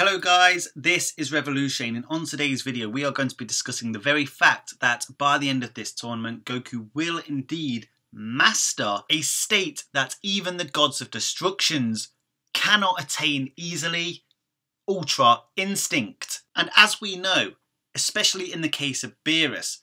Hello guys, this is Revolution, and on today's video we are going to be discussing the very fact that by the end of this tournament Goku will indeed master a state that even the gods of destructions cannot attain easily: Ultra Instinct. And as we know, especially in the case of Beerus,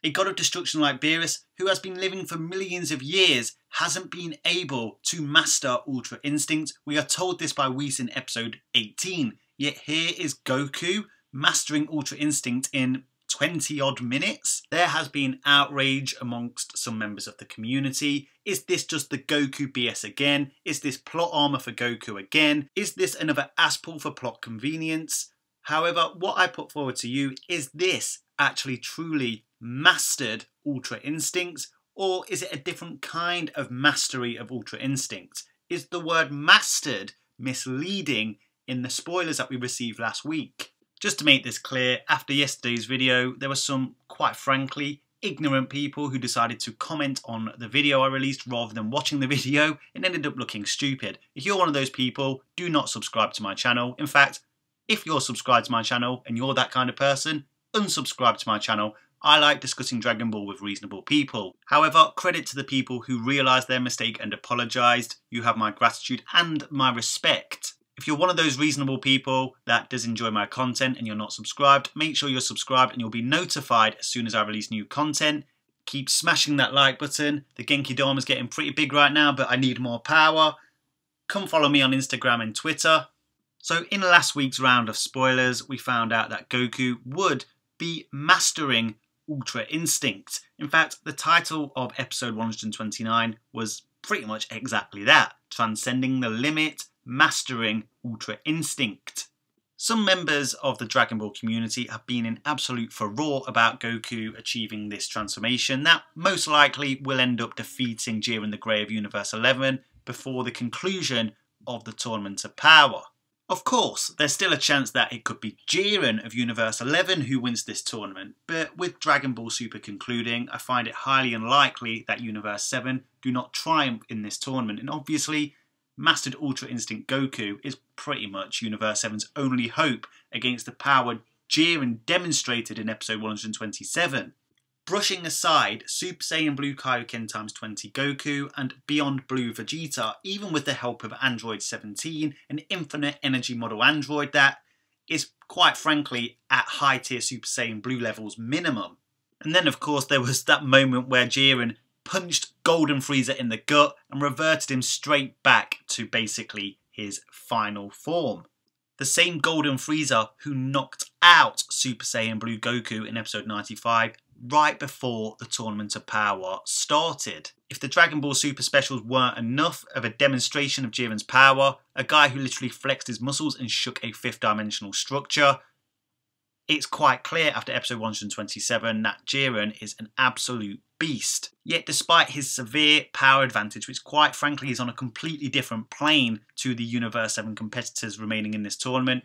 a god of destruction like Beerus, who has been living for millions of years, hasn't been able to master Ultra Instinct. We are told this by Whis in episode 18. Yet here is Goku mastering Ultra Instinct in 20 odd minutes. There has been outrage amongst some members of the community. Is this just the Goku BS again? Is this plot armor for Goku again? Is this another ass pull for plot convenience? However, what I put forward to you is this actually truly mastered Ultra Instinct, or is it a different kind of mastery of Ultra Instinct? Is the word mastered misleading in the spoilers that we received last week? Just to make this clear, after yesterday's video there were some, quite frankly, ignorant people who decided to comment on the video I released rather than watching the video and ended up looking stupid. If you're one of those people, do not subscribe to my channel. In fact, if you're subscribed to my channel and you're that kind of person, unsubscribe to my channel. I like discussing Dragon Ball with reasonable people. However, credit to the people who realised their mistake and apologised. You have my gratitude and my respect. If you're one of those reasonable people that does enjoy my content and you're not subscribed, make sure you're subscribed and you'll be notified as soon as I release new content. Keep smashing that like button. The Genki Dharma's getting pretty big right now, but I need more power. Come follow me on Instagram and Twitter. So in last week's round of spoilers, we found out that Goku would be mastering Ultra Instinct. In fact, the title of episode 129 was pretty much exactly that: Transcending the Limit, Mastering Ultra Instinct. Some members of the Dragon Ball community have been in absolute furore about Goku achieving this transformation that most likely will end up defeating Jiren the Grey of Universe 11 before the conclusion of the Tournament of Power. Of course, there's still a chance that it could be Jiren of Universe 11 who wins this tournament, but with Dragon Ball Super concluding, I find it highly unlikely that Universe 7 do not triumph in this tournament, and obviously Mastered Ultra Instinct Goku is pretty much Universe 7's only hope against the power Jiren demonstrated in episode 127. Brushing aside Super Saiyan Blue Kaioken times 20 Goku and Beyond Blue Vegeta, even with the help of Android 17, an infinite energy model android that is quite frankly at high tier Super Saiyan Blue levels minimum. And then of course there was that moment where Jiren punched Golden Frieza in the gut and reverted him straight back to basically his final form. The same Golden Frieza who knocked out Super Saiyan Blue Goku in episode 95 right before the Tournament of Power started. If the Dragon Ball Super specials weren't enough of a demonstration of Jiren's power, a guy who literally flexed his muscles and shook a fifth dimensional structure, it's quite clear after episode 127 that Jiren is an absolute beast. Yet despite his severe power advantage, which quite frankly is on a completely different plane to the Universe 7 competitors remaining in this tournament,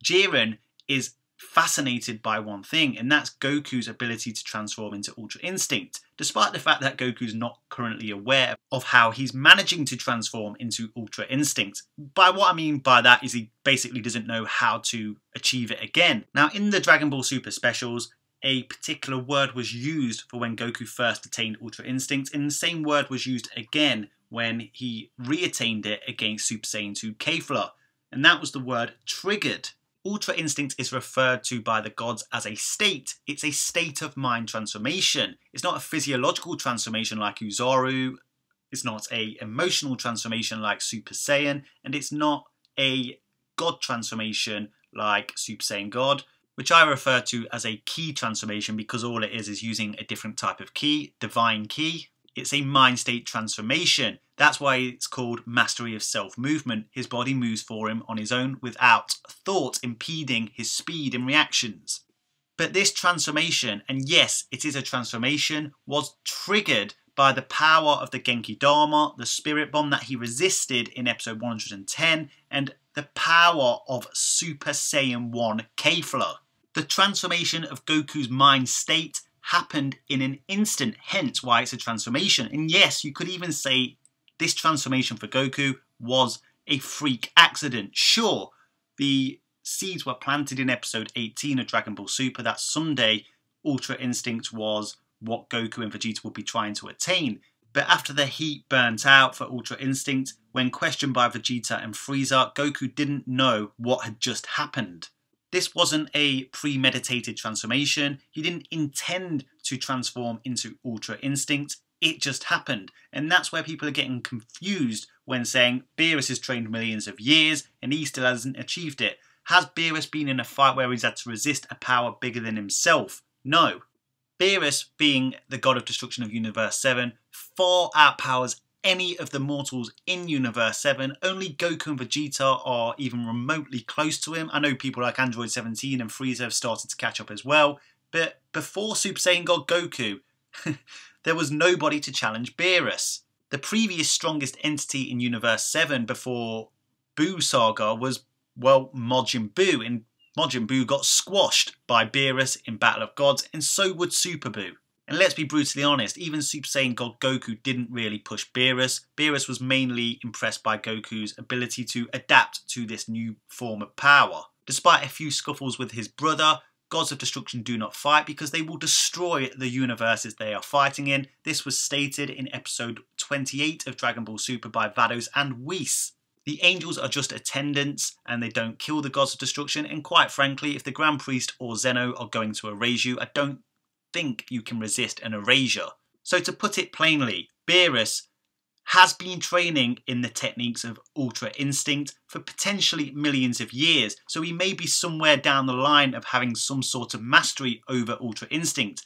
Jiren is fascinated by one thing, and that's Goku's ability to transform into Ultra Instinct, despite the fact that Goku's not currently aware of how he's managing to transform into Ultra Instinct. By what I mean by that is he basically doesn't know how to achieve it again. Now in the Dragon Ball Super specials, a particular word was used for when Goku first attained Ultra Instinct, and the same word was used again when he re-attained it against Super Saiyan 2 Kefla, and that was the word triggered. Ultra Instinct is referred to by the gods as a state. It's a state of mind transformation. It's not a physiological transformation like Uzaru, it's not an emotional transformation like Super Saiyan, and it's not a god transformation like Super Saiyan God, which I refer to as a ki transformation because all it is using a different type of ki, divine ki. It's a mind state transformation. That's why it's called Mastery of Self-Movement. His body moves for him on his own without thought impeding his speed and reactions. But this transformation, and yes, it is a transformation, was triggered by the power of the Genki Dharma, the Spirit Bomb that he resisted in episode 110, and the power of Super Saiyan 1 Kefla. The transformation of Goku's mind state happened in an instant, hence why it's a transformation. And yes, you could even say this transformation for Goku was a freak accident. Sure, The seeds were planted in episode 18 of Dragon Ball Super that someday Ultra Instinct was what Goku and Vegeta would be trying to attain. But after the heat burnt out for Ultra Instinct, when questioned by Vegeta and Frieza, Goku didn't know what had just happened. This wasn't a premeditated transformation. He didn't intend to transform into Ultra Instinct. It just happened. And that's where people are getting confused when saying Beerus has trained millions of years and he still hasn't achieved it. Has Beerus been in a fight where he's had to resist a power bigger than himself? No. Beerus, being the god of destruction of Universe 7, far outpowers any of the mortals in Universe 7. Only Goku and Vegeta are even remotely close to him. I know people like Android 17 and Frieza have started to catch up as well. But before Super Saiyan God Goku, there was nobody to challenge Beerus. The previous strongest entity in Universe 7 before Buu Saga was, well, Majin Buu. And Majin Buu got squashed by Beerus in Battle of Gods, and so would Super Buu. And let's be brutally honest, even Super Saiyan God Goku didn't really push Beerus. Beerus was mainly impressed by Goku's ability to adapt to this new form of power. Despite a few scuffles with his brother, gods of destruction do not fight because they will destroy the universes they are fighting in. This was stated in episode 28 of Dragon Ball Super by Vados and Whis. The angels are just attendants and they don't kill the gods of destruction, and quite frankly, if the Grand Priest or Zeno are going to erase you, I don't think you can resist an erasure. So to put it plainly, Beerus has been training in the techniques of Ultra Instinct for potentially millions of years, so he may be somewhere down the line of having some sort of mastery over Ultra Instinct,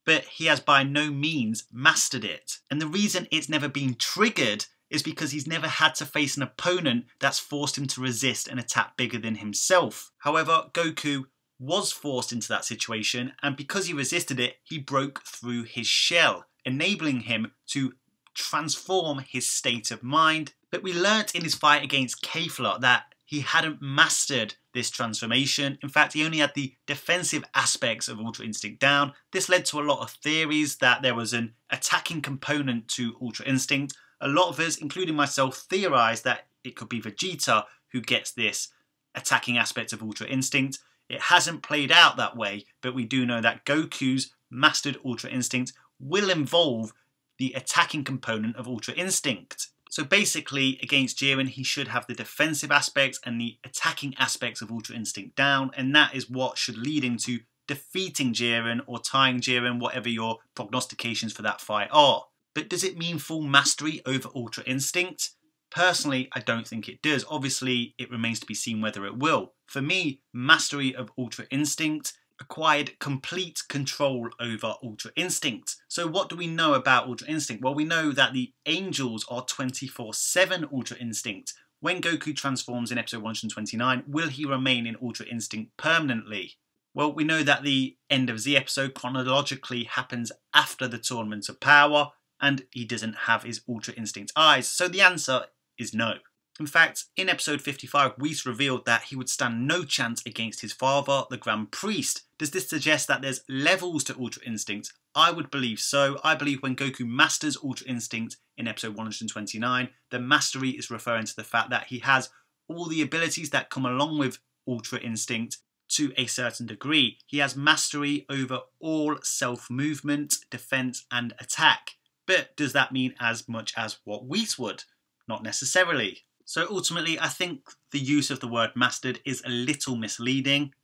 but he has by no means mastered it. And the reason it's never been triggered is because he's never had to face an opponent that's forced him to resist an attack bigger than himself. However, Goku was forced into that situation, and because he resisted it, he broke through his shell, enabling him to transform his state of mind. But we learnt in his fight against Kefla that he hadn't mastered this transformation. In fact, he only had the defensive aspects of Ultra Instinct down. This led to a lot of theories that there was an attacking component to Ultra Instinct. A lot of us, including myself, theorised that it could be Vegeta who gets this attacking aspect of Ultra Instinct. It hasn't played out that way, but we do know that Goku's mastered Ultra Instinct will involve the attacking component of Ultra Instinct. So basically, against Jiren, he should have the defensive aspects and the attacking aspects of Ultra Instinct down, and that is what should lead him to defeating Jiren or tying Jiren, whatever your prognostications for that fight are. But does it mean full mastery over Ultra Instinct? Personally, I don't think it does. Obviously, it remains to be seen whether it will. For me, mastery of Ultra Instinct acquired complete control over Ultra Instinct. So what do we know about Ultra Instinct? Well, we know that the angels are 24/7 Ultra Instinct. When Goku transforms in episode 129, will he remain in Ultra Instinct permanently? Well, we know that the end of the episode chronologically happens after the Tournament of Power, and he doesn't have his Ultra Instinct eyes. So the answer is no. In fact, in episode 55, Whis revealed that he would stand no chance against his father, the Grand Priest. Does this suggest that there's levels to Ultra Instinct? I would believe so. I believe when Goku masters Ultra Instinct in episode 129, the mastery is referring to the fact that he has all the abilities that come along with Ultra Instinct to a certain degree. He has mastery over all self-movement, defense, and attack. But does that mean as much as what Whis would? Not necessarily. So ultimately, I think the use of the word mastered is a little misleading.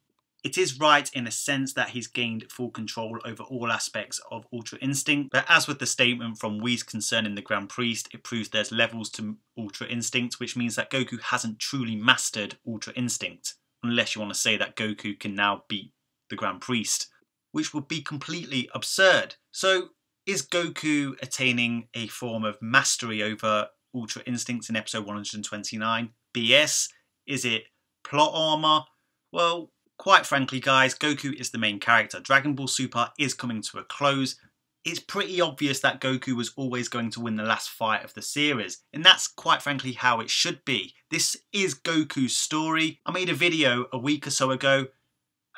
It is right in a sense that he's gained full control over all aspects of Ultra Instinct, but as with the statement from Whis concerning the Grand Priest, it proves there's levels to Ultra Instinct, which means that Goku hasn't truly mastered Ultra Instinct, unless you want to say that Goku can now beat the Grand Priest, which would be completely absurd. So is Goku attaining a form of mastery over Ultra Instincts in episode 129 BS? Is it plot armor? Well, quite frankly guys, Goku is the main character. Dragon Ball Super is coming to a close. It's pretty obvious that Goku was always going to win the last fight of the series, and that's quite frankly how it should be. This is Goku's story. I made a video a week or so ago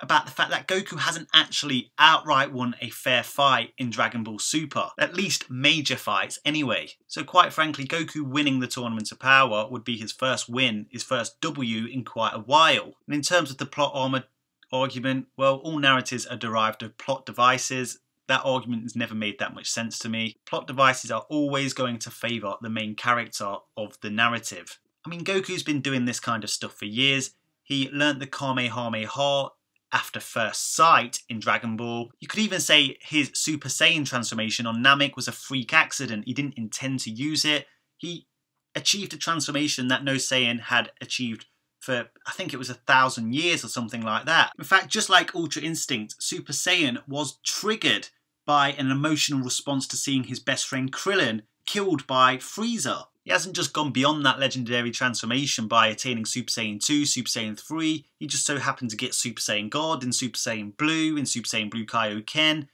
about the fact that Goku hasn't actually outright won a fair fight in Dragon Ball Super. At least major fights anyway. So quite frankly, Goku winning the Tournament of Power would be his first win, his first W in quite a while. And in terms of the plot armor argument, well, all narratives are derived of plot devices. That argument has never made that much sense to me. Plot devices are always going to favour the main character of the narrative. I mean, Goku's been doing this kind of stuff for years. He learnt the Kamehameha after first sight in Dragon Ball. You could even say his Super Saiyan transformation on Namek was a freak accident. He didn't intend to use it. He achieved a transformation that no Saiyan had achieved for, I think it was 1,000 years or something like that. In fact, just like Ultra Instinct, Super Saiyan was triggered by an emotional response to seeing his best friend Krillin killed by Frieza. He hasn't just gone beyond that legendary transformation by attaining Super Saiyan 2, Super Saiyan 3. He just so happened to get Super Saiyan God in Super Saiyan Blue, in Super Saiyan Blue Kaioken.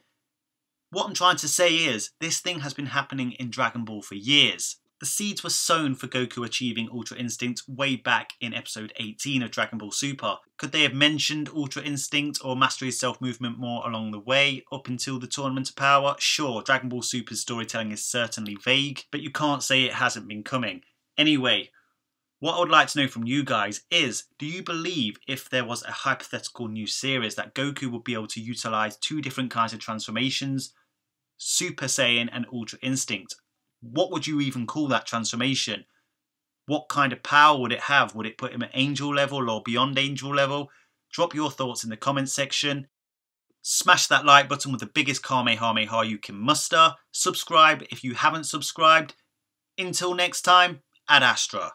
What I'm trying to say is, this thing has been happening in Dragon Ball for years. The seeds were sown for Goku achieving Ultra Instinct way back in episode 18 of Dragon Ball Super. Could they have mentioned Ultra Instinct or Mastery of Self-Movement more along the way, up until the Tournament of Power? Sure, Dragon Ball Super's storytelling is certainly vague, but you can't say it hasn't been coming. Anyway, what I would like to know from you guys is, do you believe if there was a hypothetical new series that Goku would be able to utilise two different kinds of transformations, Super Saiyan and Ultra Instinct? What would you even call that transformation? What kind of power would it have? Would it put him at angel level or beyond angel level? Drop your thoughts in the comments section. Smash that like button with the biggest Kamehameha you can muster. Subscribe if you haven't subscribed. Until next time, Ad Astra.